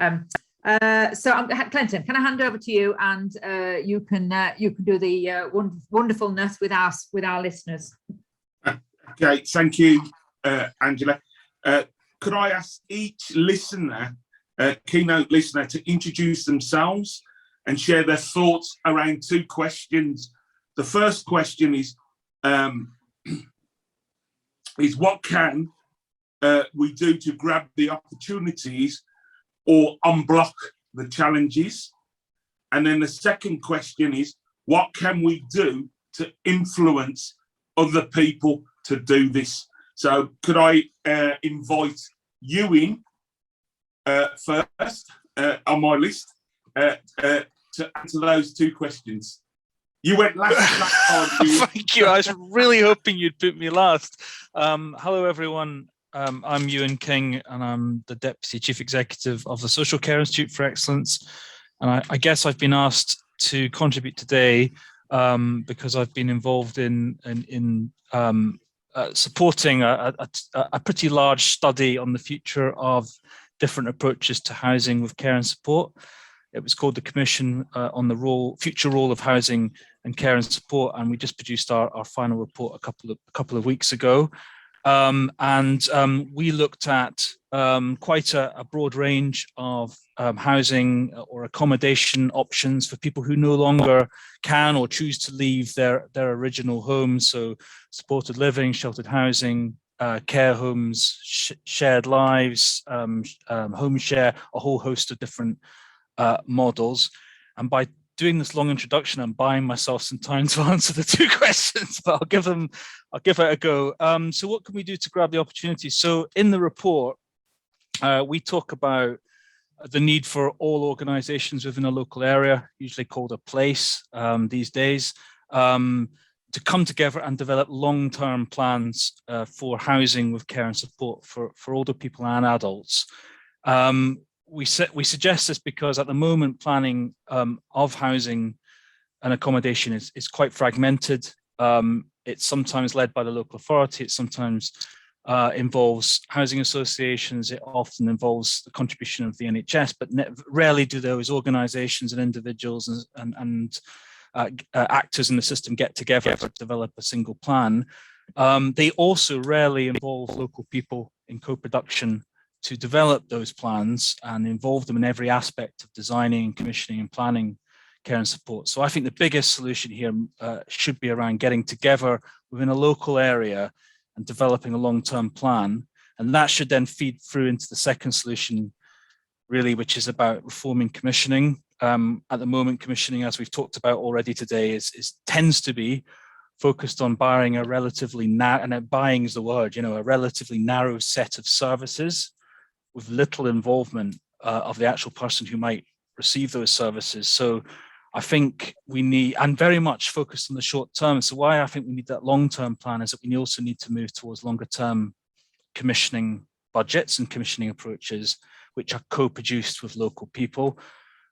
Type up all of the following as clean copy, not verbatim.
Clinton, can I hand over to you, and you can do the wonderfulness with our listeners. Okay, thank you, Angela. Could I ask each listener, keynote listener, to introduce themselves and share their thoughts around two questions. The first question is what can we do to grab the opportunities or unblock the challenges? And then the second question is, what can we do to influence other people to do this? So could I invite you in first on my list to answer those two questions? You went last time. Thank you. I was really hoping you'd put me last. Hello, everyone. I'm Ewan King, and I'm the Deputy Chief Executive of the Social Care Institute for Excellence. And I guess I've been asked to contribute today because I've been involved in supporting a pretty large study on the future of different approaches to housing with care and support. It was called the Commission on the Future Role of Housing and Care and Support, and we just produced our final report a couple of weeks ago. We looked at quite a broad range of housing or accommodation options for people who no longer can or choose to leave their original homes. So supported living, sheltered housing, care homes, shared lives, home share, a whole host of different models. And by doing this long introduction, I'm buying myself some time to answer the two questions, but I'll give it a go. So what can we do to grab the opportunity? So in the report, we talk about the need for all organizations within a local area, usually called a place these days, to come together and develop long-term plans for housing with care and support for older people and adults. We suggest this because at the moment planning of housing and accommodation is quite fragmented. It's sometimes led by the local authority. It sometimes involves housing associations. It often involves the contribution of the NHS, but rarely do those organisations and individuals and actors in the system get together to develop a single plan. They also rarely involve local people in co-production to develop those plans and involve them in every aspect of designing, commissioning and planning care and support. So I think the biggest solution here should be around getting together within a local area and developing a long-term plan. And that should then feed through into the second solution, really, which is about reforming commissioning. At the moment, commissioning, as we've talked about already today, tends to be focused on buying a relatively narrow, and buying is the word, a relatively narrow set of services with little involvement of the actual person who might receive those services. So I think we need, and very much focused on the short term. So why I think we need that long-term plan is that we also need to move towards longer-term commissioning budgets and commissioning approaches, which are co-produced with local people.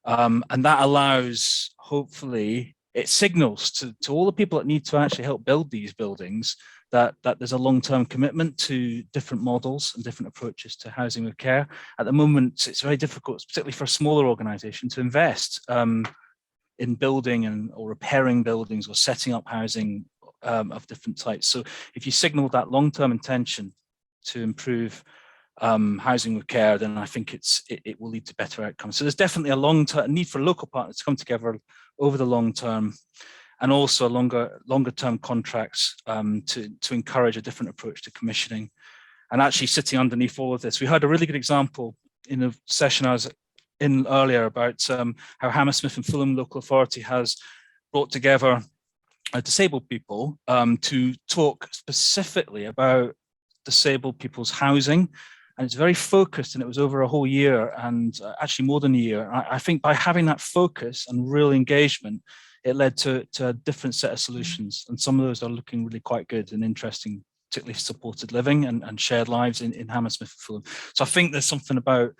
And that allows, hopefully, it signals to all the people that need to actually help build these buildings that there's a long-term commitment to different models and different approaches to housing with care. At the moment, it's very difficult, particularly for a smaller organisation, to invest in building or repairing buildings or setting up housing of different types. So if you signal that long-term intention to improve housing with care, then I think it will lead to better outcomes. So there's definitely a long-term need for local partners to come together over the long term, and also longer term contracts to encourage a different approach to commissioning. And actually sitting underneath all of this, we had a really good example in a session I was in earlier about how Hammersmith and Fulham Local Authority has brought together disabled people to talk specifically about disabled people's housing. And it's very focused, and it was over a whole year, and actually more than a year. I think by having that focus and real engagement, it led to a different set of solutions. And some of those are looking really quite good and interesting, particularly supported living and shared lives in Hammersmith and Fulham. So I think there's something about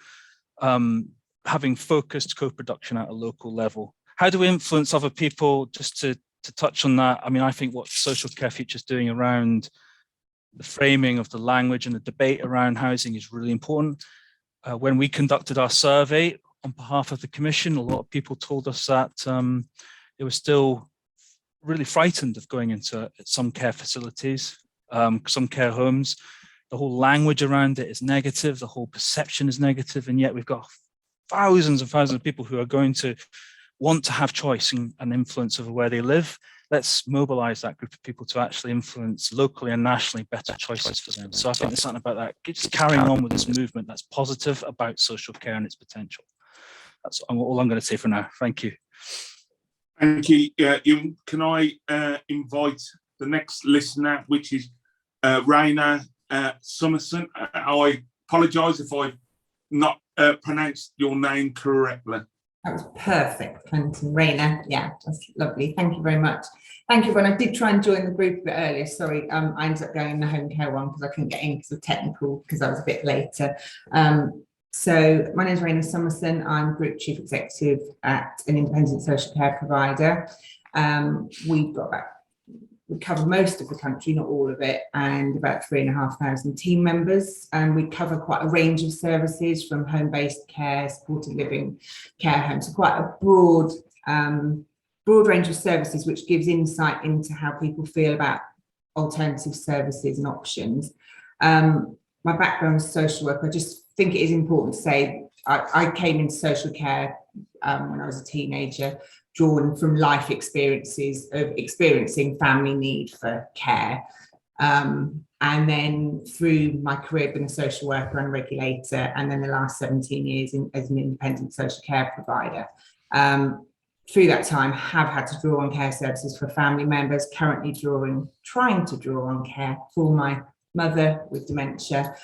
having focused co-production at a local level. How do we influence other people? Just to touch on that, I mean, I think what Social Care Future is doing around the framing of the language and the debate around housing is really important. When we conducted our survey on behalf of the Commission, a lot of people told us that they were still really frightened of going into some care facilities, some care homes. The whole language around it is negative, the whole perception is negative, and yet we've got thousands and thousands of people who are going to want to have choice and influence over where they live. Let's mobilize that group of people to actually influence locally and nationally better choices for them. So I think there's something about that, just carrying on with this movement that's positive about social care and its potential. That's all I'm going to say for now. Thank you. Thank you. Can I invite the next listener, which is Raina Summerson. I apologise if I've not pronounced your name correctly. That was perfect, Clinton. Raina, yeah, that's lovely. Thank you very much. Thank you, everyone. I did try and join the group a bit earlier. Sorry, I ended up going in the home care one because I couldn't get in because of technical, because I was a bit later. So my name is Raina Summerson. I'm Group Chief Executive at an independent social care provider. We cover most of the country, not all of it, and about 3,500 team members. And we cover quite a range of services from home-based care, supported living, care homes, so quite a broad range of services, which gives insight into how people feel about alternative services and options. My background is social work. I just think it is important to say I came into social care when I was a teenager, drawn from life experiences of experiencing family need for care. And then through my career, been a social worker and a regulator, and then the last 17 years as an independent social care provider. Through that time, have had to draw on care services for family members, currently trying to draw on care for my mother with dementia,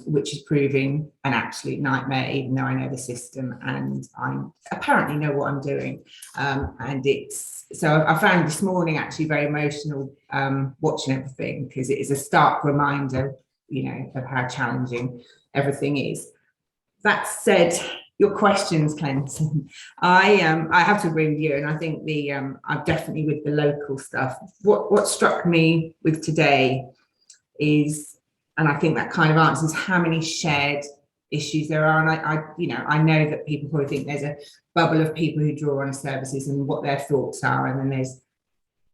which is proving an absolute nightmare, even though I know the system and I apparently know what I'm doing. And so I found this morning actually very emotional watching everything, because it is a stark reminder, of how challenging everything is. That said, your questions, Clinton, I have to agree with you, and I think I'm definitely with the local stuff. What struck me with today is, and I think that kind of answers how many shared issues there are. And I know that people probably think there's a bubble of people who draw on services and what their thoughts are, and then there's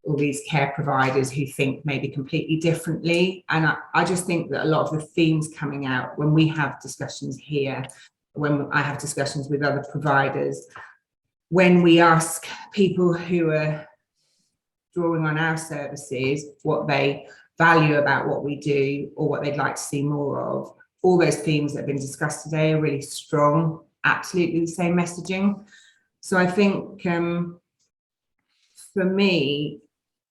all these care providers who think maybe completely differently. And I just think that a lot of the themes coming out when we have discussions here, when I have discussions with other providers, when we ask people who are drawing on our services what they value about what we do or what they'd like to see more of, all those themes that have been discussed today are really strong, absolutely the same messaging. So I think for me,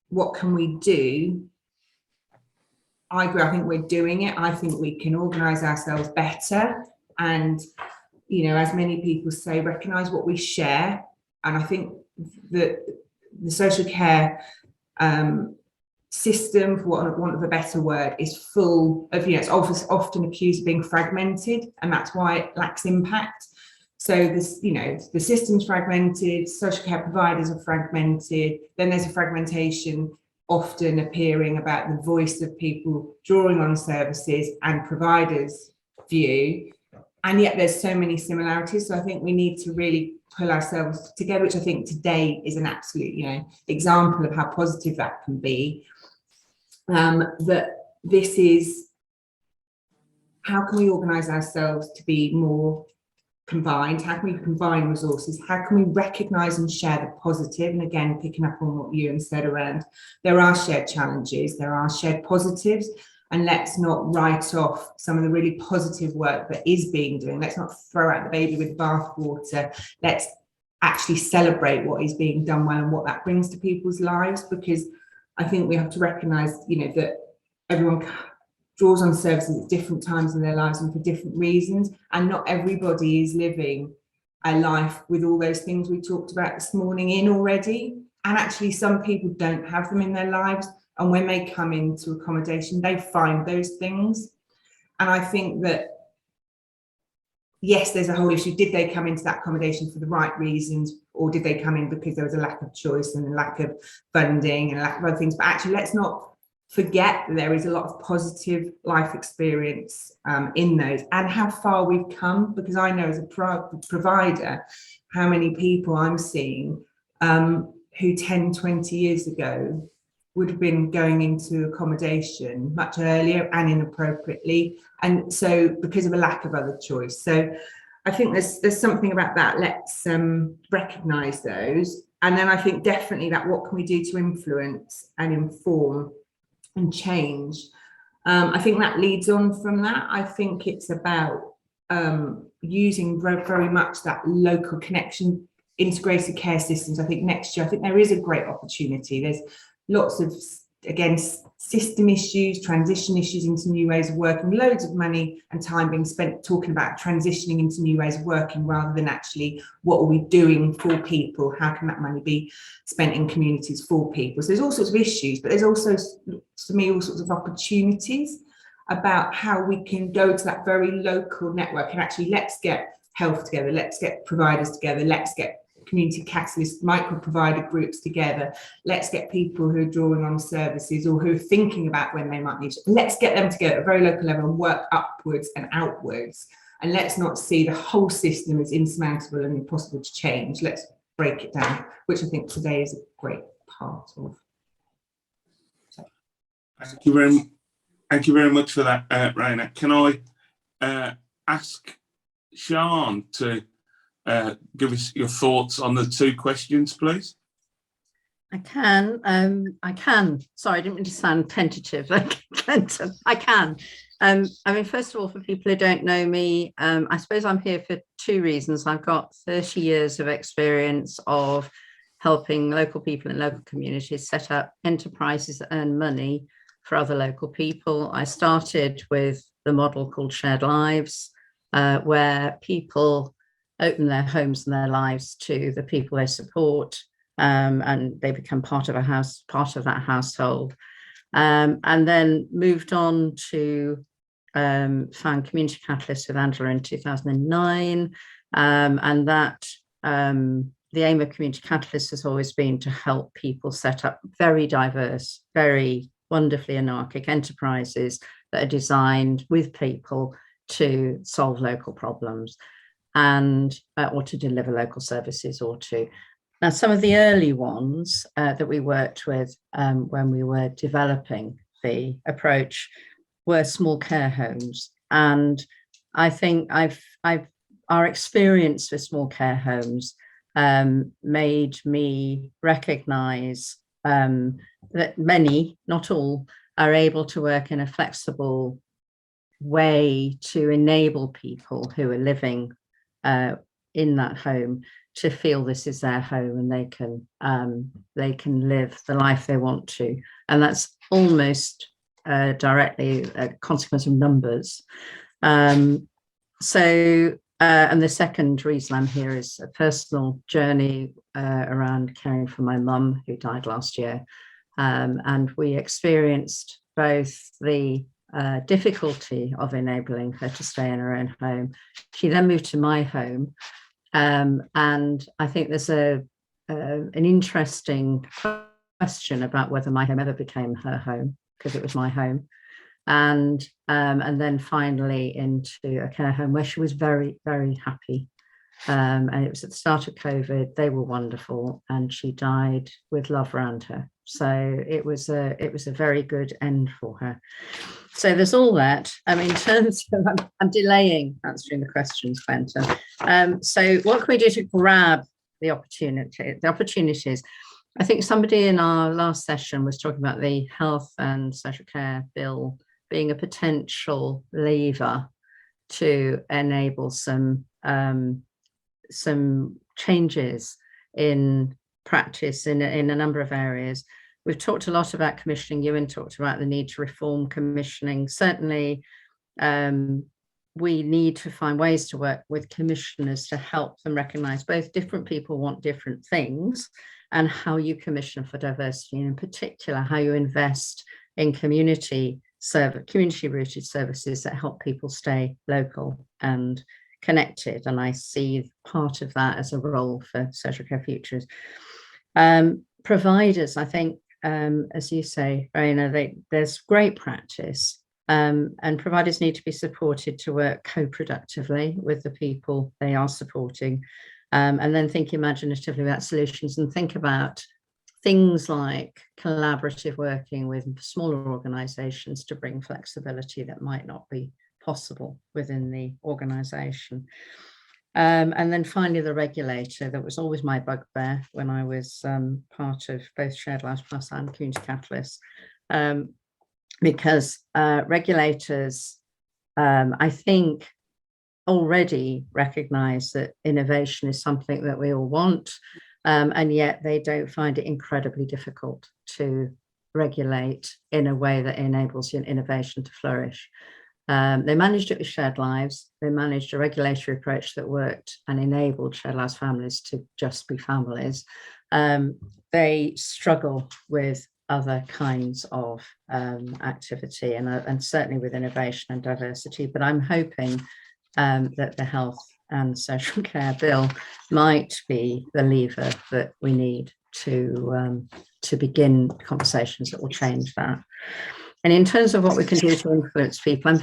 what can we do? I agree, I think we're doing it. I think we can organise ourselves better and, as many people say, recognise what we share. And I think that the social care system, for want of a better word, is full of, it's often accused of being fragmented, and that's why it lacks impact. So this, the system's fragmented, social care providers are fragmented, then there's a fragmentation often appearing about the voice of people drawing on services and providers' view, and yet there's so many similarities. So I think we need to really pull ourselves together, which I think today is an absolute, example of how positive that can be. That this is, how can we organise ourselves to be more combined? How can we combine resources? How can we recognise and share the positive? And again, picking up on what Ewan said around, there are shared challenges, there are shared positives, and let's not write off some of the really positive work that is being done. Let's not throw out the baby with bathwater. Let's actually celebrate what is being done well and what that brings to people's lives, because I think we have to recognise, that everyone draws on services at different times in their lives and for different reasons, and not everybody is living a life with all those things we talked about this morning in already. And actually some people don't have them in their lives, and when they come into accommodation, they find those things. And I think that, yes, there's a whole issue. Did they come into that accommodation for the right reasons, or did they come in because there was a lack of choice and a lack of funding and a lack of other things? But actually, let's not forget that there is a lot of positive life experience in those, and how far we've come, because I know as a provider how many people I'm seeing who 10, 20 years ago would have been going into accommodation much earlier and inappropriately, and so because of a lack of other choice. So I think there's something about that. Let's recognise those, and then I think definitely that what can we do to influence and inform and change. I think that leads on from that. I think it's about using very, very much that local connection, integrated care systems. I think next year, I think there is a great opportunity. There's lots of, again, system issues, transition issues into new ways of working, loads of money and time being spent talking about transitioning into new ways of working, rather than actually what are we doing for people? How can that money be spent in communities for people? So there's all sorts of issues, but there's also, to me, all sorts of opportunities about how we can go to that very local network and actually, let's get health together, let's get providers together, let's get community catalyst micro provider groups together, let's get people who are drawing on services or who are thinking about when they might need to, let's get them together at a very local level and work upwards and outwards, and let's not see the whole system as insurmountable and impossible to change. Let's break it down, which I think today is a great part of. Thank you very much for that, Raina. Can I ask Sian to give us your thoughts on the two questions, please? I can. Sorry, I didn't mean to sound tentative. I can. I mean, first of all, for people who don't know me, I suppose I'm here for two reasons. I've got 30 years of experience of helping local people in local communities set up enterprises that earn money for other local people. I started with the model called Shared Lives, where people open their homes and their lives to the people they support, and they become part of that household, and then moved on to found Community Catalyst with Angela in 2009, and that the aim of Community Catalyst has always been to help people set up very diverse, very wonderfully anarchic enterprises that are designed with people to solve local problems and or to deliver local services, or to. Now, some of the early ones that we worked with when we were developing the approach were small care homes, and I think our experience with small care homes made me recognise that many, not all, are able to work in a flexible way to enable people who are living in that home to feel this is their home, and they can live the life they want to, and that's almost directly a consequence of numbers. And the second reason I'm here is a personal journey around caring for my mum, who died last year, and we experienced both the difficulty of enabling her to stay in her own home. She then moved to my home, and I think there's an interesting question about whether my home ever became her home, because it was my home, and then finally into a care home where she was very, very happy, and it was at the start of COVID. They were wonderful, and she died with love around her. So it was a very good end for her. So there's all that. In terms of, I'm delaying answering the questions, Quentin. So what can we do to grab the opportunities? I think somebody in our last session was talking about the Health and Social Care Bill being a potential lever to enable some changes in practice in a number of areas. We've talked a lot about commissioning. Ewan talked about the need to reform commissioning. Certainly, we need to find ways to work with commissioners to help them recognise both different people want different things, and how you commission for diversity, and in particular, how you invest in community-rooted services that help people stay local and connected. And I see part of that as a role for Social Care Futures. Providers, I think as you say, Raina, there's great practice, and providers need to be supported to work co-productively with the people they are supporting, and then think imaginatively about solutions and think about things like collaborative working with smaller organisations to bring flexibility that might not be possible within the organisation. And then finally, the regulator, that was always my bugbear when I was part of both Shared Lives Plus and Community Catalysts, because regulators, I think, already recognise that innovation is something that we all want, and yet they don't find it incredibly difficult to regulate in a way that enables innovation to flourish. They managed it with Shared Lives. They managed a regulatory approach that worked and enabled Shared Lives families to just be families. They struggle with other kinds of activity and certainly with innovation and diversity. But I'm hoping that the Health and Social Care Bill might be the lever that we need to begin conversations that will change that. And in terms of what we can do to influence people,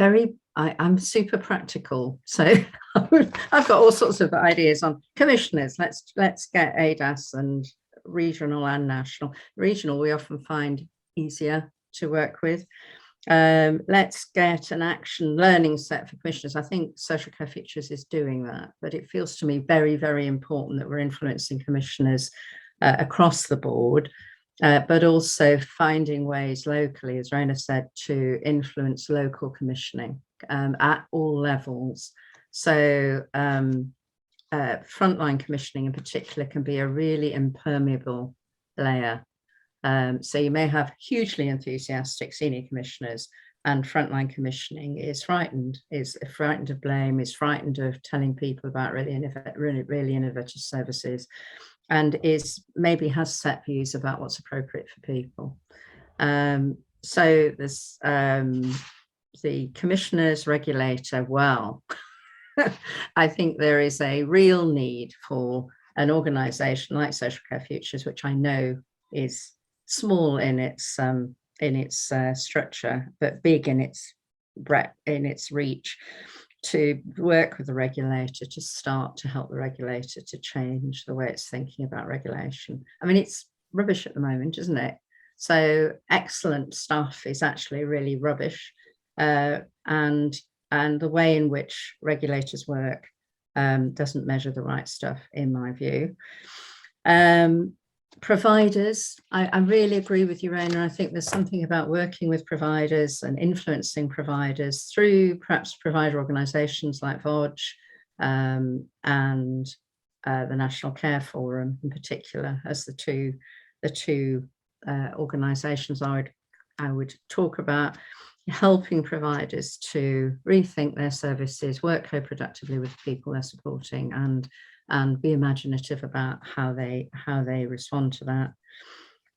I'm super practical. So I've got all sorts of ideas on commissioners. Let's get ADAS and regional and national. Regional, we often find easier to work with. Let's get an action learning set for commissioners. I think Social Care Futures is doing that, but it feels to me very, very important that we're influencing commissioners across the board. But also finding ways locally, as Raina said, to influence local commissioning at all levels. So frontline commissioning in particular can be a really impermeable layer. So you may have hugely enthusiastic senior commissioners, and frontline commissioning is frightened of blame, is frightened of telling people about really innovative services, and maybe has set views about what's appropriate for people. So there's the commissioners, regulator, well, I think there is a real need for an organisation like Social Care Futures, which I know is small in its structure, but big in its breadth, in its reach, to work with the regulator to start to help the regulator to change the way it's thinking about regulation. I mean, it's rubbish at the moment, isn't it? So excellent stuff is actually really rubbish. And the way in which regulators work doesn't measure the right stuff, in my view. Providers, I really agree with you, Raina. I think there's something about working with providers and influencing providers through perhaps provider organisations like VOG and the National Care Forum in particular as the two organisations I would talk about, helping providers to rethink their services, work co-productively with the people they're supporting, and be imaginative about how they respond to that.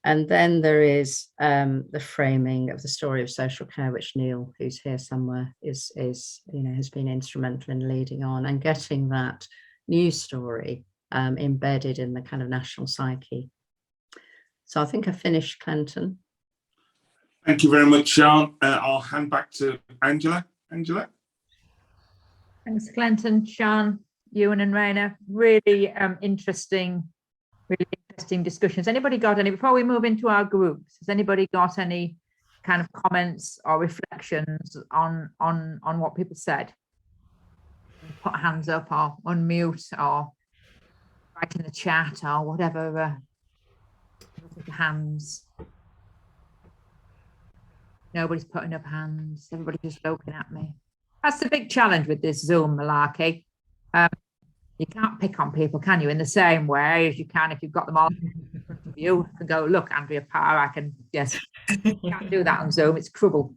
And then there is the framing of the story of social care, which Neil, who's here somewhere, has been instrumental in leading on and getting that news story embedded in the kind of national psyche. So I think I finished, Clinton. Thank you very much, Sian. I'll hand back to Angela. Angela? Thanks, Clinton, Sian, Ewan and Raina. Really interesting discussions. Anybody got any, before we move into our groups, has anybody got any kind of comments or reflections on what people said? Put hands up or unmute or write in the chat or whatever. Hands. Nobody's putting up hands. Everybody's just looking at me. That's the big challenge with this Zoom malarkey. You can't pick on people, can you? In the same way as you can if you've got them all in front of you and go, look, Andrea Parr, I can, yes, you can't do that on Zoom. It's trouble.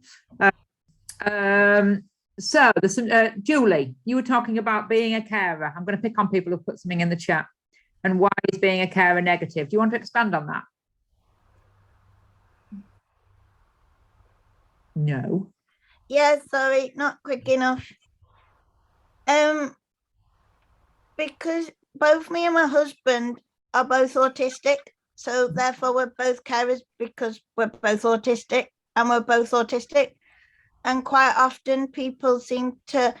So there's some, Julie, you were talking about being a carer. I'm going to pick on people who put something in the chat. And why is being a carer negative? Do you want to expand on that? No. Yeah, sorry, not quick enough. Because both me and my husband are both autistic, So therefore we're both carers because we're both autistic and we're both autistic. And quite often people seem to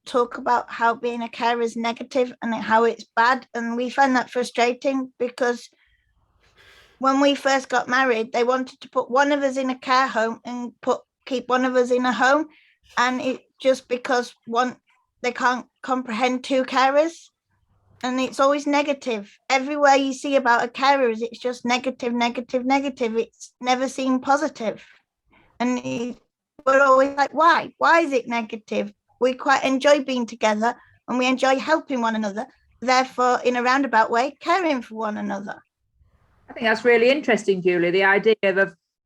talk about how being a carer is negative and how it's bad. And we find that frustrating because when we first got married, they wanted to put one of us in a care home and keep one of us in a home. And it just because they can't comprehend two carers. And it's always negative. Everywhere you see about a carer, it's just negative, negative, negative. It's never seen positive. And we're always like, why? Why is it negative? We quite enjoy being together and we enjoy helping one another. Therefore, in a roundabout way, caring for one another. I think that's really interesting, Julie, the idea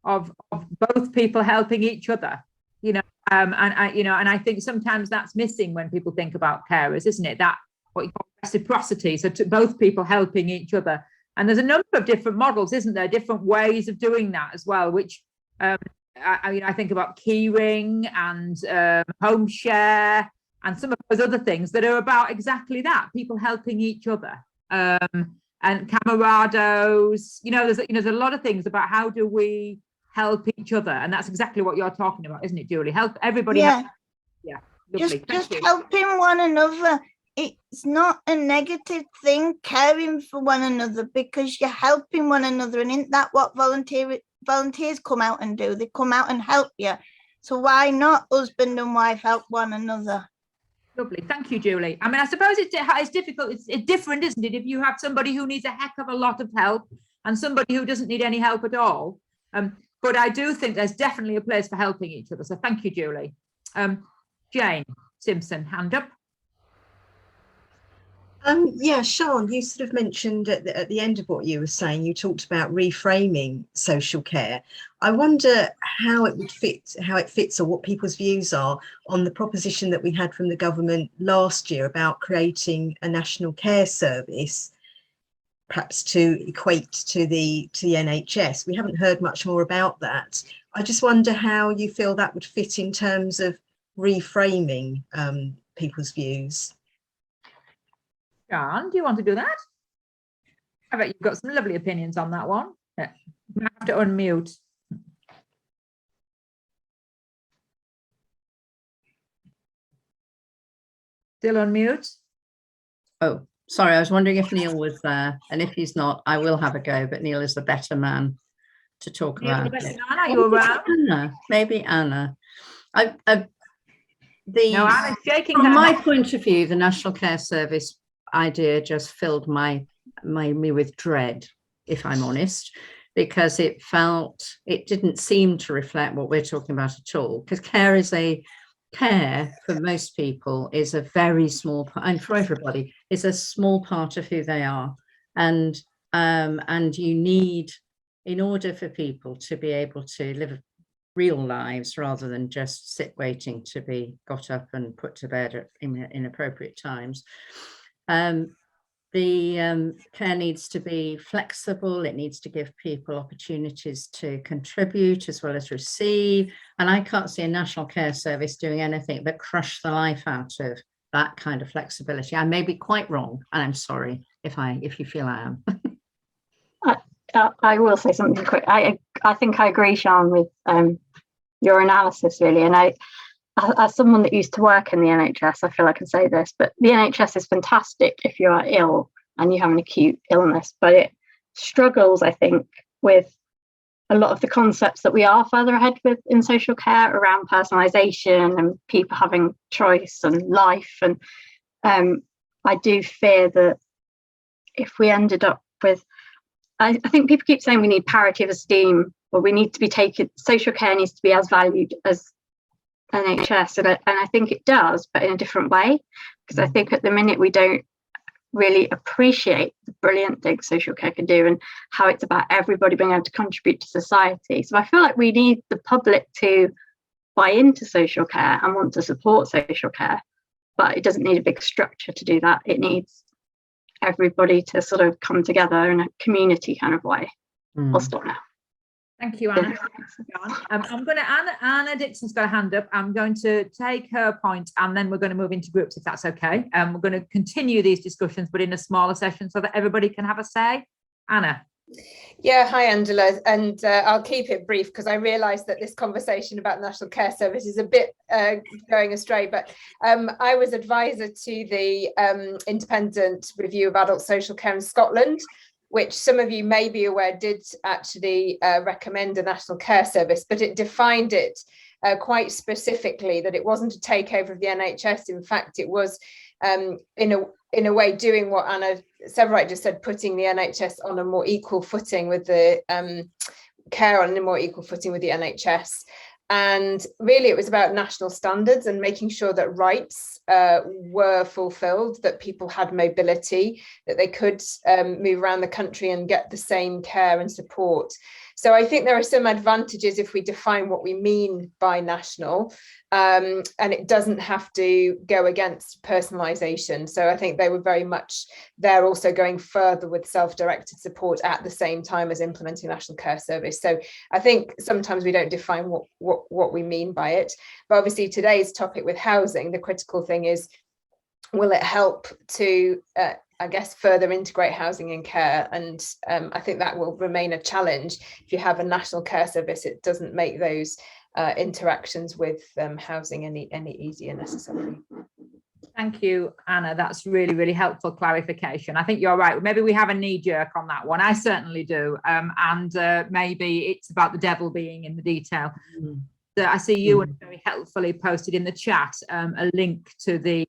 of both people helping each other, you know, and I think sometimes that's missing when people think about carers, isn't it? That what you call reciprocity, so to both people helping each other. And there's a number of different models, isn't there? Different ways of doing that as well, which I think about keyring and home share and some of those other things that are about exactly that, people helping each other. And camarados, there's a lot of things about how do we help each other, and that's exactly what you're talking about, isn't it, Julie? Help everybody. Yeah, lovely. just helping one another. It's not a negative thing, caring for one another, because you're helping one another, and isn't that what volunteers come out and do? They come out and help you. So why not husband and wife help one another? Lovely, thank you, Julie. I mean, I suppose it's difficult. It's different, isn't it? If you have somebody who needs a heck of a lot of help and somebody who doesn't need any help at all. But I do think there's definitely a place for helping each other. So thank you, Julie. Jane Simpson, hand up. Yeah, Sian, you sort of mentioned at the end of what you were saying, you talked about reframing social care. I wonder how it fits, or what people's views are on the proposition that we had from the government last year about creating a national care service, perhaps to equate to the NHS. We haven't heard much more about that. I just wonder how you feel that would fit in terms of reframing people's views. John, do you want to do that? I bet you've got some lovely opinions on that one. Yeah. You have to unmute. Still on mute? Oh, sorry, I was wondering if Neil was there, and if he's not, I will have a go, but Neil is the better man to talk Neil, about the it. man, are you around? Maybe Anna. No, Anna's shaking From her my head. point of view, the National Care Service idea just filled me with dread, if I'm honest, because it didn't seem to reflect what we're talking about at all. Because care for most people is a very small part, and for everybody is a small part of who they are, and you need, in order for people to be able to live real lives rather than just sit waiting to be got up and put to bed in appropriate times. The care needs to be flexible. It needs to give people opportunities to contribute as well as receive. And I can't see a national care service doing anything but crush the life out of that kind of flexibility. I may be quite wrong, and I'm sorry if you feel I am. I will say something quick. I think I agree, Sian, with your analysis, really. And as someone that used to work in the NHS, I feel I can say this, but the NHS is fantastic if you are ill and you have an acute illness, but it struggles, I think, with a lot of the concepts that we are further ahead with in social care around personalisation and people having choice and life. And I do fear that if we ended up with, I think people keep saying we need parity of esteem, or we need to be taken, social care needs to be as valued as NHS, and I think it does, but in a different way, because I think at the minute we don't really appreciate the brilliant things social care can do and how it's about everybody being able to contribute to society. So I feel like we need the public to buy into social care and want to support social care, but it doesn't need a big structure to do that. It needs everybody to sort of come together in a community kind of way. I'll stop now. Thank you, Anna. I'm going to, Anna Dixon's got a hand up. I'm going to take her point and then we're going to move into groups, if that's okay. We're going to continue these discussions, but in a smaller session so that everybody can have a say. Anna. Yeah, hi Angela, and I'll keep it brief because I realise that this conversation about National Care Service is a bit going astray, but I was advisor to the independent review of adult social care in Scotland, which some of you may be aware did actually recommend a National Care Service, but it defined it quite specifically that it wasn't a takeover of the NHS. In fact, it was in a way doing what Anna Severwright just said, putting the NHS on a more equal footing with the care on a more equal footing with the NHS. And really it was about national standards and making sure that rights were fulfilled, that people had mobility, that they could move around the country and get the same care and support. So I think there are some advantages if we define what we mean by national, and it doesn't have to go against personalisation. So I think they were very much there, also going further with self-directed support at the same time as implementing National Care Service. So I think sometimes we don't define what we mean by it. But obviously today's topic with housing, the critical thing is, will it help to I guess further integrate housing and care? And I think that will remain a challenge. If you have a National Care Service, it doesn't make those interactions with housing any easier necessarily. Thank you, Anna. That's really, really helpful clarification. I think you're right. Maybe we have a knee jerk on that one. I certainly do. And maybe it's about the devil being in the detail. I see you and very helpfully posted in the chat a link to the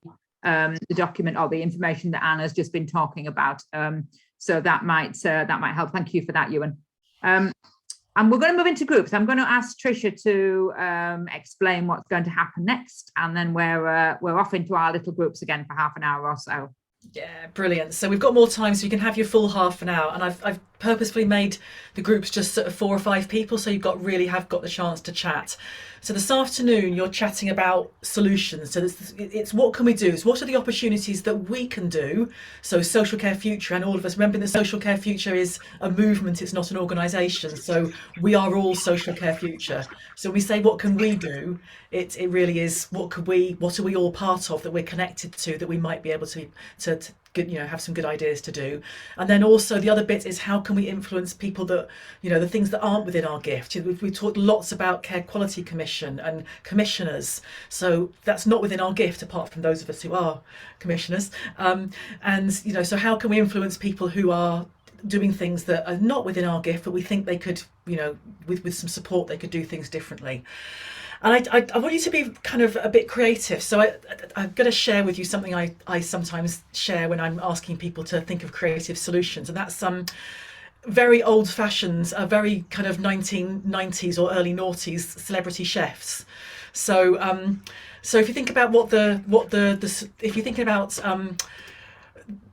document or the information that Anna's just been talking about. So that might help. Thank you for that, Ewan. And we're going to move into groups. I'm going to ask Tricia to explain what's going to happen next, and then we're off into our little groups again for half an hour or so. Yeah, brilliant. So we've got more time, so you can have your full half an hour, and I've purposefully made the groups just sort of 4 or 5 people, so you've got the chance to chat. So this afternoon you're chatting about solutions. So it's what can we do? It's what are the opportunities that we can do? So Social Care Future, and all of us remembering that Social Care Future is a movement, it's not an organisation. So we are all Social Care Future. So we say what can we do? It really is what are we all part of that we're connected to, that we might be able to have some good ideas to do. And then also the other bit is how can we influence people that, the things that aren't within our gift. We've talked lots about Care Quality Commission and commissioners. So that's not within our gift, apart from those of us who are commissioners. So how can we influence people who are doing things that are not within our gift, but we think they could, with some support, they could do things differently. And I want you to be kind of a bit creative. So I'm going to share with you something I sometimes share when I'm asking people to think of creative solutions. And that's some very old-fashioned, very kind of 1990s or early noughties celebrity chefs. So if you think about if you're thinking about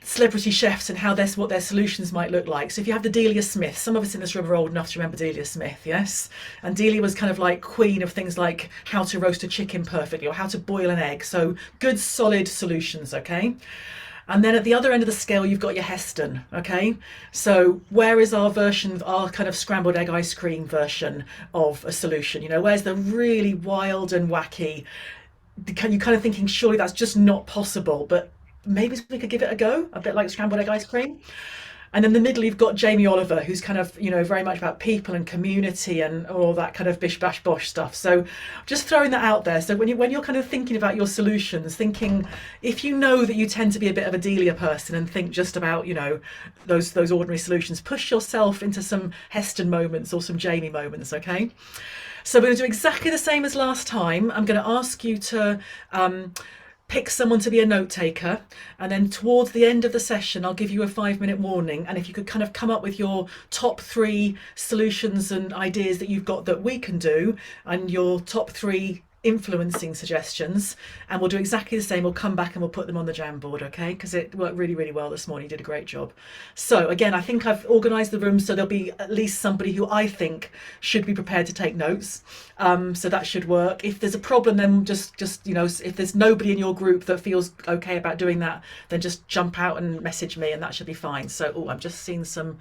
celebrity chefs and what their solutions might look like. So if you have the Delia Smith, some of us in this room are old enough to remember Delia Smith, yes? And Delia was kind of like queen of things like how to roast a chicken perfectly or how to boil an egg. So good, solid solutions, okay? And then at the other end of the scale, you've got your Heston, okay? So where is our version, our kind of scrambled egg ice cream version of a solution? Where's the really wild and wacky? You're kind of thinking, surely that's just not possible, but maybe we could give it a go, a bit like scrambled egg ice cream. And in the middle, you've got Jamie Oliver, who's kind of, very much about people and community and all that kind of bish bash bosh stuff. So just throwing that out there. So when you're kind of thinking about your solutions, thinking if you know that you tend to be a bit of a Delia person and think just about, those ordinary solutions, push yourself into some Heston moments or some Jamie moments, okay? So we're going to do exactly the same as last time. I'm going to ask you to pick someone to be a note taker, and then towards the end of the session I'll give you a 5-minute warning, and if you could kind of come up with your top 3 solutions and ideas that you've got that we can do, and your top 3 influencing suggestions, and we'll do exactly the same. We'll come back and we'll put them on the Jamboard, okay? Because it worked really, really well this morning. You did a great job. So again, I think I've organised the room so there'll be at least somebody who I think should be prepared to take notes. So that should work. If there's a problem, then just if there's nobody in your group that feels okay about doing that, then just jump out and message me, and that should be fine. So I'm just seeing some.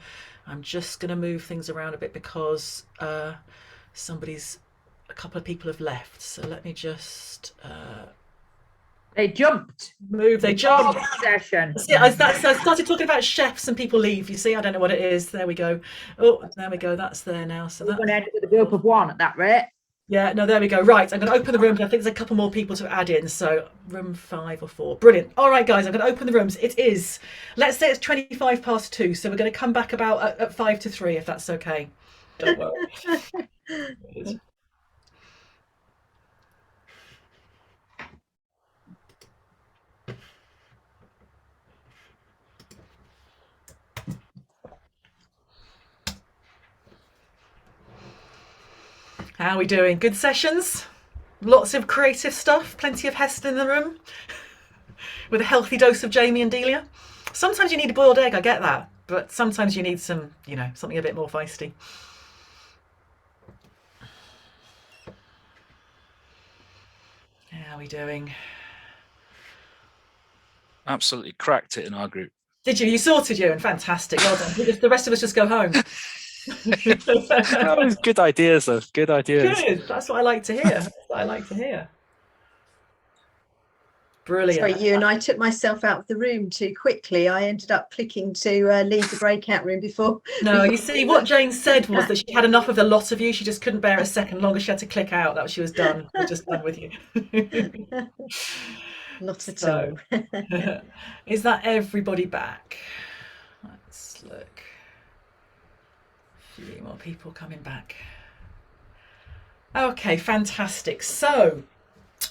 I'm just going to move things around a bit because a couple of people have left, so let me just They jumped. Move, they jump. Session. See, I started talking about chefs and people leave. You see, I don't know what it is. There we go. Oh, there we go. That's there now. So We're that, going to end up with a group of 1 at that rate. yeah, no, there we go. Right, I'm going to open the rooms. I think there's a couple more people to add in. So room 5 or 4. Brilliant. All right, guys, I'm going to open the rooms. It is, let's say it's 25 past 2. So we're going to come back about at 5 to 3, if that's okay. Don't worry. How are we doing? Good sessions? Lots of creative stuff? Plenty of Heston in the room? With a healthy dose of Jamie and Delia? Sometimes you need a boiled egg, I get that. But sometimes you need some, you know, something a bit more feisty. How are we doing? Absolutely cracked it in our group. Did you? You sorted, you, and fantastic. Well done. The rest of us just go home. That was good ideas, though. Good ideas. Good. That's what I like to hear. That's what I like to hear. Brilliant. Sorry, you and I took myself out of the room too quickly. I ended up clicking to leave the breakout room before. No, you see, what Jane said was that she had enough of the lot of you. She just couldn't bear a second longer. She had to click out. That was, she was done. We're just done with you. Not at So, all. is that everybody back? Let's look. A few more people coming back. Okay, fantastic. So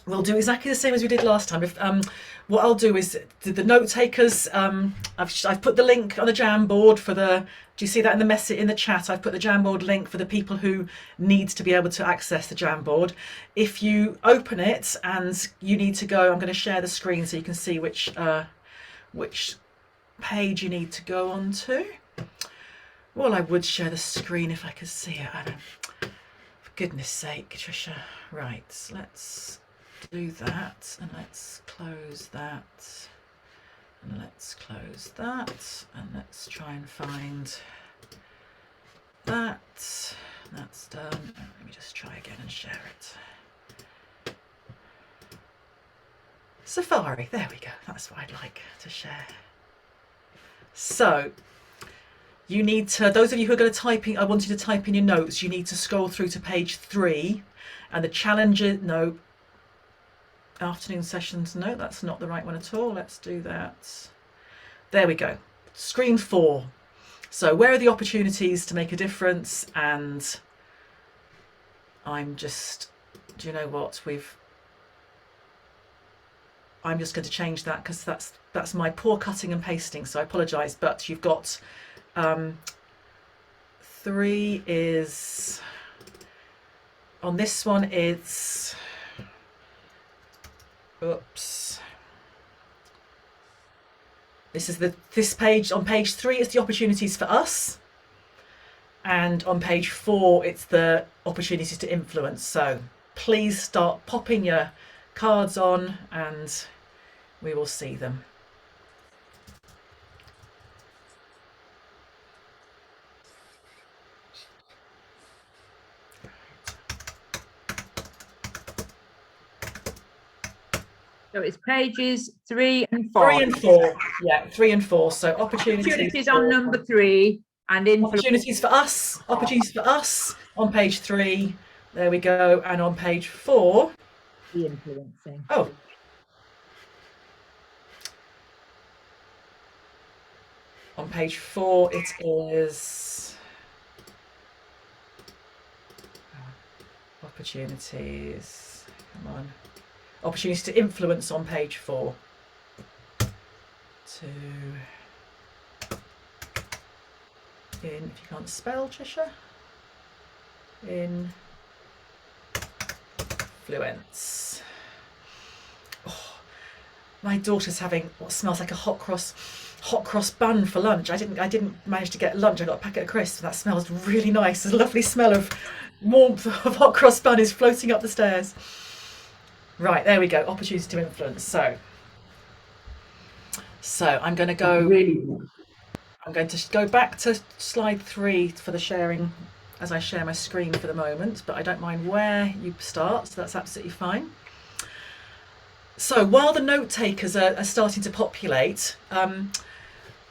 we'll do exactly the same as we did last time. If what I'll do is the note takers. I've put the link on the Jamboard for the. Do you see that in the message in the chat? I've put the Jamboard link for the people who need to be able to access the Jamboard. If you open it and you need to go, I'm going to share the screen so you can see which page you need to go on to. Well, I would share the screen if I could see it. I don't. For goodness sake, Tricia. Right, let's do that, and let's close that, and let's close that, and let's try and find that. That's done. Let me just try again and share it. Safari, there we go. That's what I'd like to share. So you need to, those of you who are going to type in, I want you to type in your notes, you need to scroll through to page 3, and the challenges, no, afternoon sessions, no, that's not the right one at all. Let's do that. There we go. Screen 4. So where are the opportunities to make a difference? And I'm just, do you know what, I'm just going to change that because that's my poor cutting and pasting, so I apologise, but you've got 3 is on this one, it's oops, this is this page. On page 3 it's the opportunities for us, and on page 4 it's the opportunities to influence. So please start popping your cards on and we will see them. So it's pages 3 and 4. 3 and 4, yeah, 3 and 4. So opportunities on number 3 and opportunities for us. Opportunities for us on page 3. There we go. And on page 4, the influencing. Oh. On page 4 it is opportunities. Come on. Opportunities to influence on page 4. If you can't spell, Trisha. Influence. Oh, my daughter's having what smells like a hot cross bun for lunch. I didn't manage to get lunch. I got a packet of crisps. That smells really nice. There's a lovely smell of warmth of hot cross bun is floating up the stairs. Right, there we go. Opportunity to influence. So I'm going to go. I'm going to go back to slide 3 for the sharing as I share my screen for the moment, but I don't mind where you start, so that's absolutely fine. So while the note takers are starting to populate,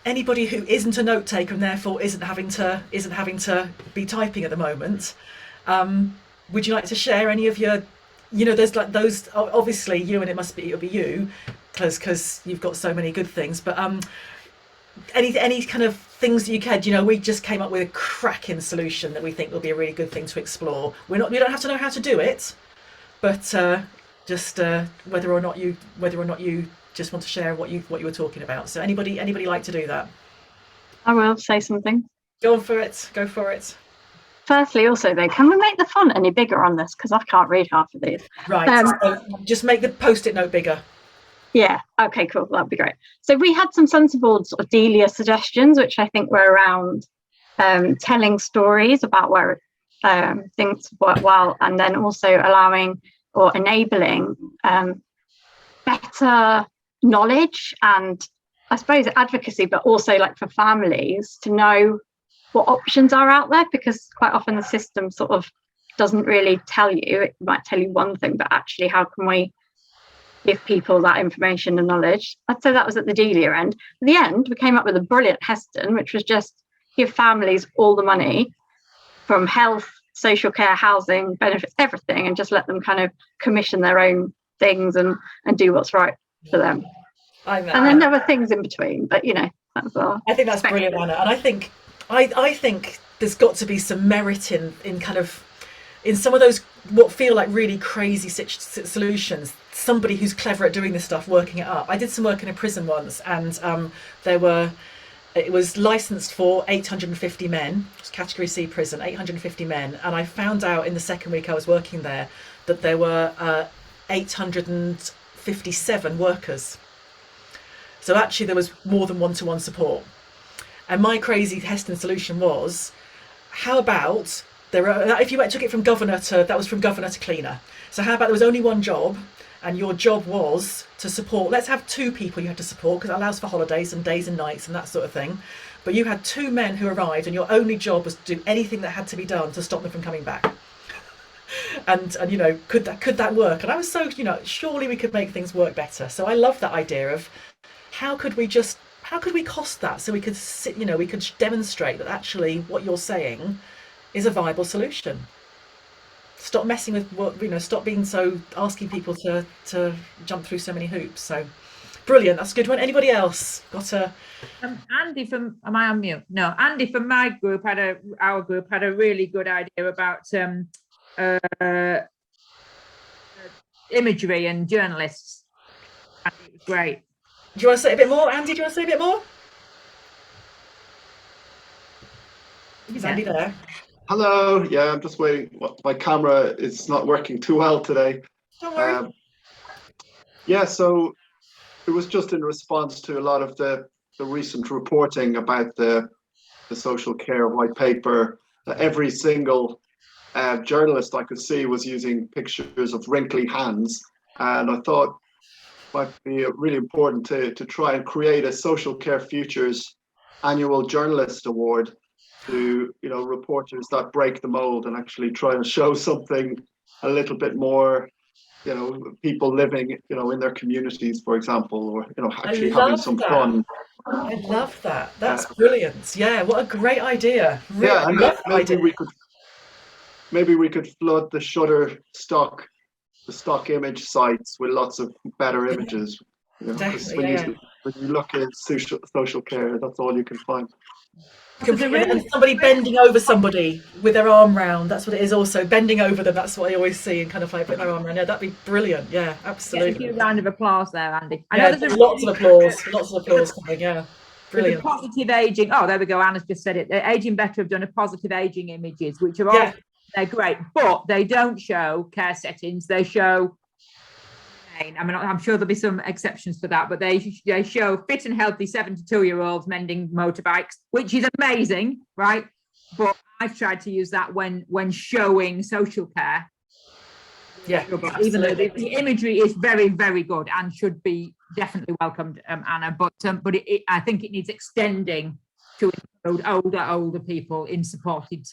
anybody who isn't a note taker and therefore isn't having to be typing at the moment, would you like to share any of your, there's like those, obviously you, and it'll be you, because you've got so many good things, but any kind of things that you can, we just came up with a cracking solution that we think will be a really good thing to explore. We don't have to know how to do it, but just whether or not you just want to share what you were talking about. So anybody like to do that? I will say something. Go for it. Firstly, also though, can we make the font any bigger on this? Because I can't read half of these. Right. So just make the post-it note bigger. Yeah. Okay, cool. That'd be great. So we had some sensible sort of Delia suggestions, which I think were around telling stories about where things work well, and then also allowing or enabling better knowledge and, I suppose, advocacy, but also like for families to know what options are out there, because quite often the system sort of doesn't really tell you. It might tell you one thing, but actually how can we give people that information and knowledge? I'd say that was at the Delia end. At the end, we came up with a brilliant Heston, which was just give families all the money from health, social care, housing, benefits, everything, and just let them kind of commission their own things and do what's right for them. And then there were things in between, but that's all. I think that's brilliant, Anna. And I think there's got to be some merit in kind of in some of those what feel like really crazy solutions. Somebody who's clever at doing this stuff, working it up. I did some work in a prison once, and it was licensed for 850 men. It was category C prison, 850 men. And I found out in the second week I was working there that there were 857 workers. So actually there was more than one-to-one support. And my crazy Heston solution was, how about if you took it from governor to cleaner. So how about there was only one job, and your job was to support, let's have two people you had to support, because it allows for holidays and days and nights and that sort of thing. But you had two men who arrived, and your only job was to do anything that had to be done to stop them from coming back. And could that work? And I was so, surely we could make things work better. So I love that idea of how could we cost that, so we could we could demonstrate that actually what you're saying is a viable solution. Stop messing with stop being so asking people to jump through so many hoops. So brilliant, that's a good one. Anybody else got a Andy from, am I on mute? No, Andy from our group had a really good idea about imagery and journalists. And it was great. Do you want to say a bit more, Andy? Do you want to say a bit more? Is Andy there? Hello. Yeah, I'm just waiting. My camera is not working too well today. Don't worry. Yeah, so it was just in response to a lot of the recent reporting about the social care white paper. Every single journalist I could see was using pictures of wrinkly hands, and I thought might be really important to try and create a social care futures annual journalist award to reporters that break the mold and actually try and show something a little bit more people living in their communities, for example, or actually having some fun. I love that. That's brilliant. Yeah, what a great idea. Really, yeah, and maybe we could flood the Shutterstock image sites with lots of better images. Definitely, when you look at social care, that's all you can find. And somebody bending over somebody with their arm round, that's what it is. Also bending over them, that's what I always see, and kind of like put their arm around. Yeah, that'd be brilliant. Yeah, absolutely. Get a few round of applause there, Andy. I know there's lots of applause coming. Yeah, brilliant. The positive aging. Oh, there we go. Anna's just said it. Aging Better have done a positive aging images, which are all they're great, but they don't show care settings. They show. I mean, I'm sure there'll be some exceptions to that, but they show fit and healthy 72-year-olds mending motorbikes, which is amazing, right? But I've tried to use that when showing social care. Yeah, even though the imagery is very, very good and should be definitely welcomed, Anna. But I think it needs extending to include older people in supported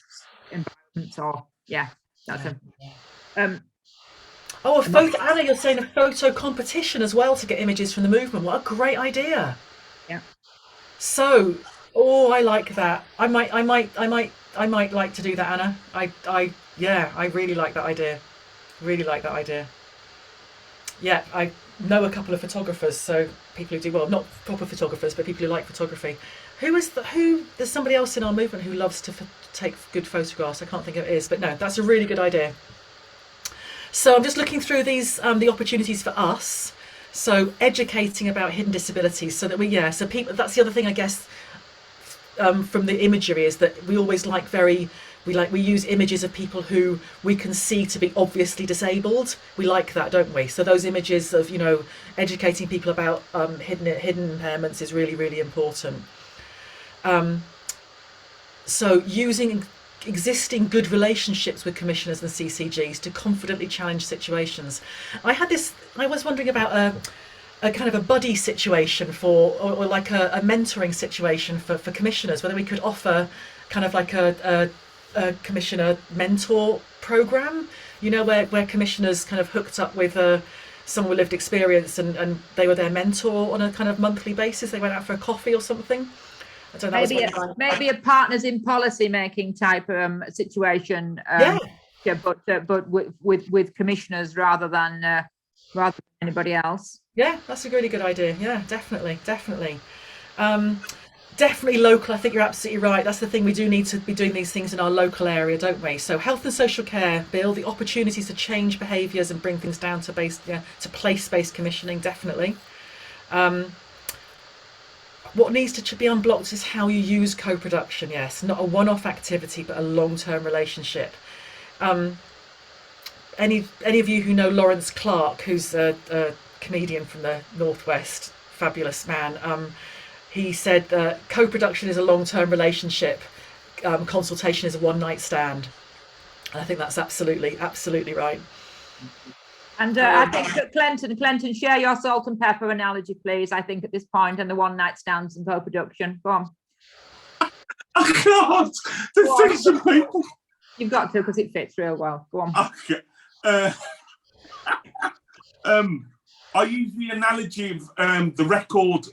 environments. Or that's Oh, a photo, Anna, you're saying a photo competition as well to get images from the movement. What a great idea. Yeah. So, oh, I like that. I might like to do that, Anna. Yeah, I really like that idea. Really like that idea. Yeah, I know a couple of photographers, so people who do, well, not proper photographers, but people who like photography. There's somebody else in our movement who loves to take good photographs. I can't think of who it is, but no, that's a really good idea. So I'm just looking through these, the opportunities for us. So educating about hidden disabilities, so that so people, that's the other thing, I guess, from the imagery, is that we always we use images of people who we can see to be obviously disabled. We like that, don't we? So those images of, educating people about hidden impairments is really, really important. So using existing good relationships with commissioners and CCGs to confidently challenge situations. I was wondering about a kind of a buddy situation or like a mentoring situation for commissioners, whether we could offer kind of like a commissioner mentor program, where commissioners kind of hooked up with someone with lived experience and they were their mentor on a kind of monthly basis. They went out for a coffee or something. I don't know. Maybe a partners in policy making type situation. But with commissioners rather than anybody else. Yeah, that's a really good idea. Yeah, definitely. Definitely local. I think you're absolutely right. That's the thing. We do need to be doing these things in our local area, don't we? So health and social care bill, the opportunities to change behaviours and bring things down to place-based commissioning, definitely. What needs to be unblocked is how you use co-production. Yes, not a one-off activity, but a long-term relationship. Any of you who know Lawrence Clark, who's a comedian from the Northwest, fabulous man, he said co-production is a long-term relationship, consultation is a one-night stand. And I think that's absolutely right. And I think that Clinton, share your salt and pepper analogy, please. I think at this point, and the one-night stands and co-production. Go on. I can't. There's some people. You've got to, because it fits real well. Go on. Okay. I use the analogy of the record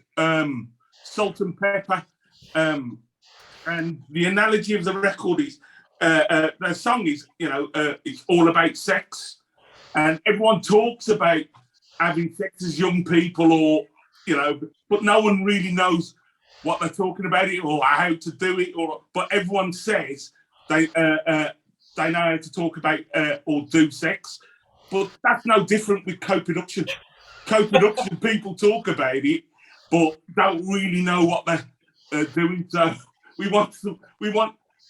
Salt and Pepper, and the analogy of the record is the song is it's all about sex, and everyone talks about having sex as young people, or but no one really knows what they're talking about it or how to do it, but everyone says they know how to talk about or do sex. But that's no different with co-production. Co-production, people talk about it, but don't really know what they're doing. So we want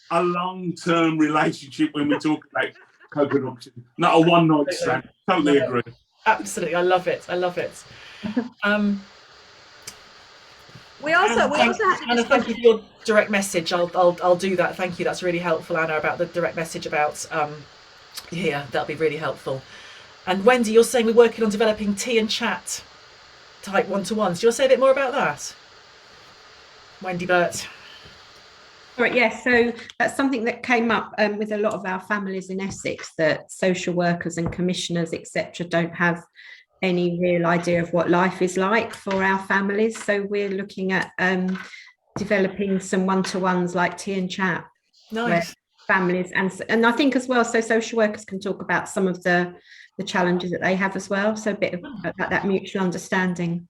a long-term relationship when we talk about co-production, not a one-night stand. Totally agree. Absolutely, I love it. We also Anna, thank you for your direct message. I'll do that. Thank you. That's really helpful, Anna, about the direct message about that'll be really helpful. And Wendy, you're saying we're working on developing tea and chat type one-to-ones. Do you want to say a bit more about that? Wendy Burt. Right, yes, so that's something that came up with a lot of our families in Essex, that social workers and commissioners, etc., don't have any real idea of what life is like for our families. So we're looking at developing some one-to-ones like tea and chat. Nice. Families and I think as well, so social workers can talk about some of the challenges that they have as well. So a bit of that mutual understanding.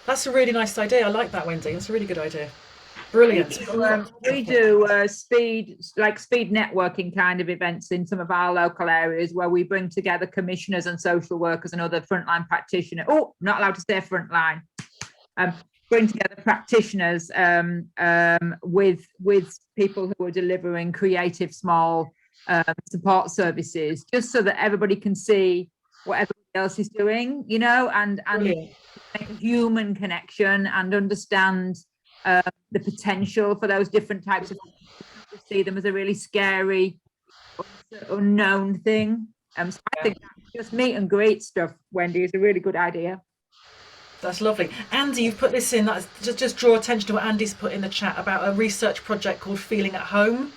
That's a really nice idea. I like that, Wendy. That's a really good idea. Brilliant. We do speed networking kind of events in some of our local areas where we bring together commissioners and social workers and other frontline practitioners. Oh, not allowed to say frontline. Bring together practitioners with people who are delivering creative small support services, just so that everybody can see what everybody else is doing, and make a human connection and understand the potential for those different types of people, to see them as a really scary, unknown thing. So I think just meet and greet stuff, Wendy, is a really good idea. That's lovely. Andy, you've put this in. That's just draw attention to what Andy's put in the chat about a research project called Feeling at Home,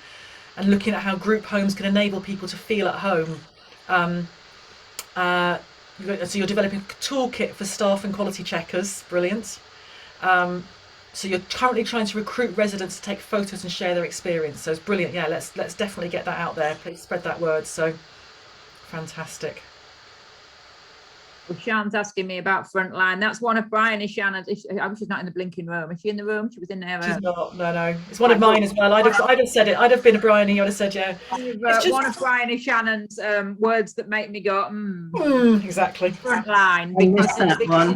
and looking at how group homes can enable people to feel at home. So you're developing a toolkit for staff and quality checkers. Brilliant. So you're currently trying to recruit residents to take photos and share their experience. So it's brilliant. Yeah, let's definitely get that out there. Please spread that word. So fantastic. Well, Sian's asking me about Frontline. That's one of Brian and Shannon. I was she's not in the blinking room. Is she in the room? She was in there. She's not. No. It's one of mine as well. I'd have said it. I'd have been a Bryony. I'd have said yeah. It's just one of Brian and Shannon's words that make me go, exactly. Frontline. I missed that one.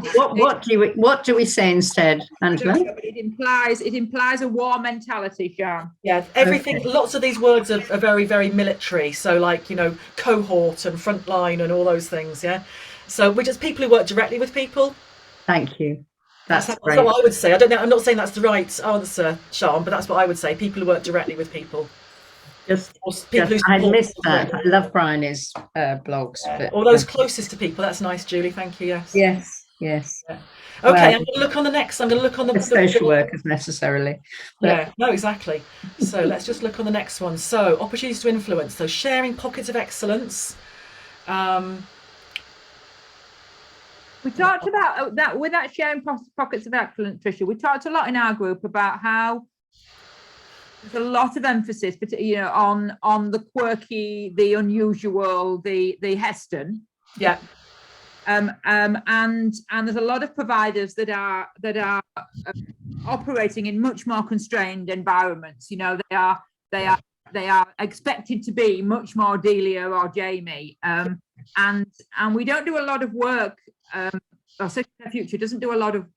What do we say instead, Angela? It implies a war mentality, Sian. Yeah, everything. Okay. Lots of these words are very, very military. So, like, you know, cohort and frontline and all those things. Yeah. So we're just people who work directly with people. Thank you. That's what I would say. I don't know. I'm not saying that's the right answer, Sian, but that's what I would say. People who work directly with people. I missed that. I love Bryony's blogs. All those closest to people. That's nice, Julie. Thank you. Yes. Yes. Yeah. Okay, I'm going to look on the next. I'm going to look on the social workers necessarily. Yeah, no, exactly. So let's just look on the next one. So opportunities to influence. So sharing pockets of excellence. We talked about that with that sharing pockets of excellence, Tricia. We talked a lot in our group about how there's a lot of emphasis, on the quirky, the unusual, the Heston. Yeah. And there's a lot of providers that are operating in much more constrained environments. You know, they are expected to be much more Delia or Jamie. And we don't do a lot of work. Our Social Care Future doesn't do a lot of.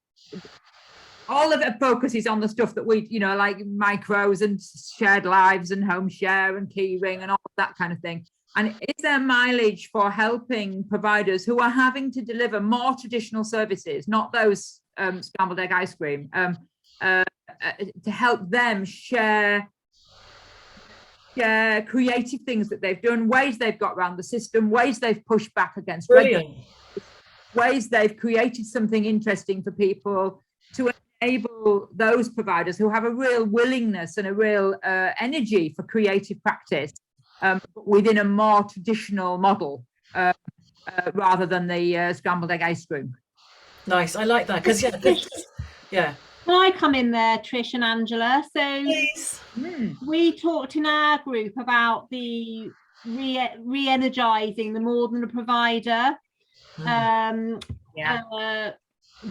All of it focuses on the stuff that we, like micros and shared lives and home share and keyring and all of that kind of thing. And is there mileage for helping providers who are having to deliver more traditional services, not those scrambled egg ice cream, to help them share creative things that they've done, ways they've got around the system, ways they've pushed back against ways they've created something interesting for people, to enable those providers who have a real willingness and a real energy for creative practice within a more traditional model rather than the scrambled egg ice cream. Nice, I like that, because yeah. Can I come in there, Trish and Angela? So we talked in our group about the re-energizing the more than a provider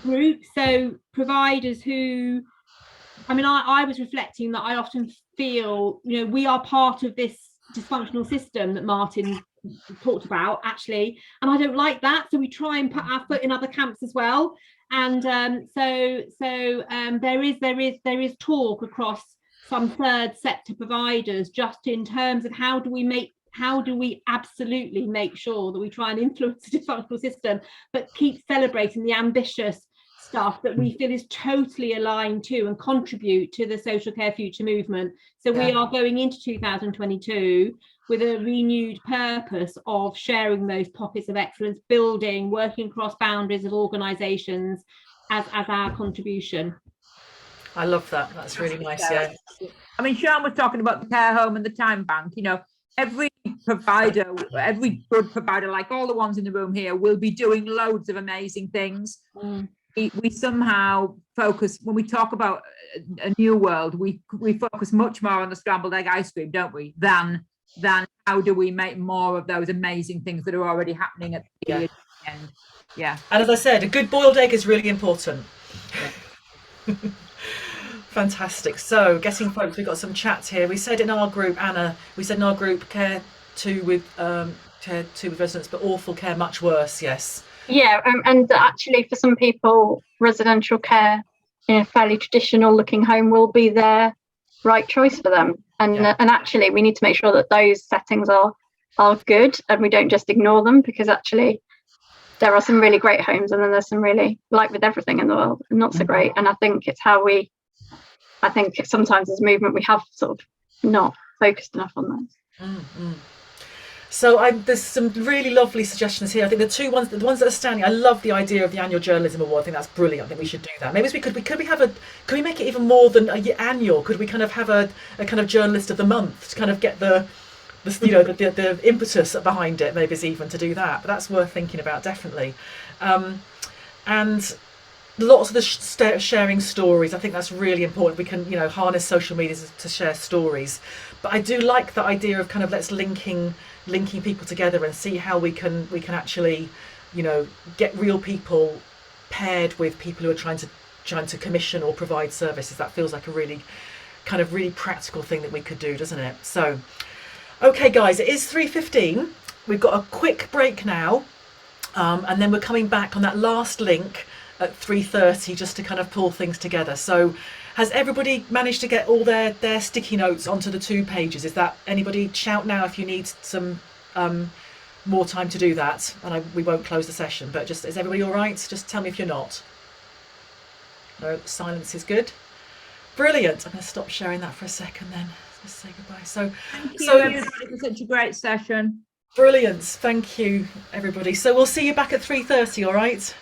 group. So providers who, I was reflecting that I often feel, we are part of this dysfunctional system that Martin talked about, actually, and I don't like that. So we try and put our foot in other camps as well. And there is talk across some third sector providers just in terms of how do we absolutely make sure that we try and influence the dysfunctional system, but keep celebrating the ambitious stuff that we feel is totally aligned to and contribute to the Social Care Future movement. So we are going into 2022 with a renewed purpose of sharing those pockets of excellence, building, working across boundaries of organisations as our contribution. I love that. That's really nice. Yeah. Sian was talking about the care home and the time bank. Every provider, every good provider, like all the ones in the room here, will be doing loads of amazing things. We somehow focus, when we talk about a new world, we focus much more on the scrambled egg ice cream, don't we, than how do we make more of those amazing things that are already happening at the end. Yeah. And as I said, a good boiled egg is really important. Fantastic. So getting folks, we've got some chats here. We said in our group, Anna, care two with residents, but awful care much worse. Yes. Yeah, and actually for some people, residential care in a fairly traditional looking home will be their right choice for them. And actually we need to make sure that those settings are good and we don't just ignore them, because actually there are some really great homes and then there's some really, like with everything in the world, not so great. And I think it's I think sometimes as movement we have sort of not focused enough on those. So there's some really lovely suggestions here. I think the ones that are standing, I love the idea of the annual journalism award. I think that's brilliant. I think we should do that. Maybe could we make it even more than annual? Could we kind of have a kind of journalist of the month to kind of get the the impetus behind it maybe is even to do that, but that's worth thinking about, definitely. And lots of the sharing stories, I think that's really important. We can, harness social media to share stories, but I do like the idea of kind of let's linking people together and see how we can actually, get real people paired with people who are trying to commission or provide services. That feels like a really practical thing that we could do, doesn't it? So, okay, guys, it is 3:15. We've got a quick break now, and then we're coming back on that last link at 3:30 just to kind of pull things together. So, has everybody managed to get all their sticky notes onto the 2 pages? Is that anybody? Shout now if you need some more time to do that, and we won't close the session. But just, is everybody all right? Just tell me if you're not. No, silence is good. Brilliant. I'm going to stop sharing that for a second then. Let's say goodbye. So, Thank you, everybody, for such a great session. Brilliant. Thank you, everybody. So we'll see you back at 3:30, all right?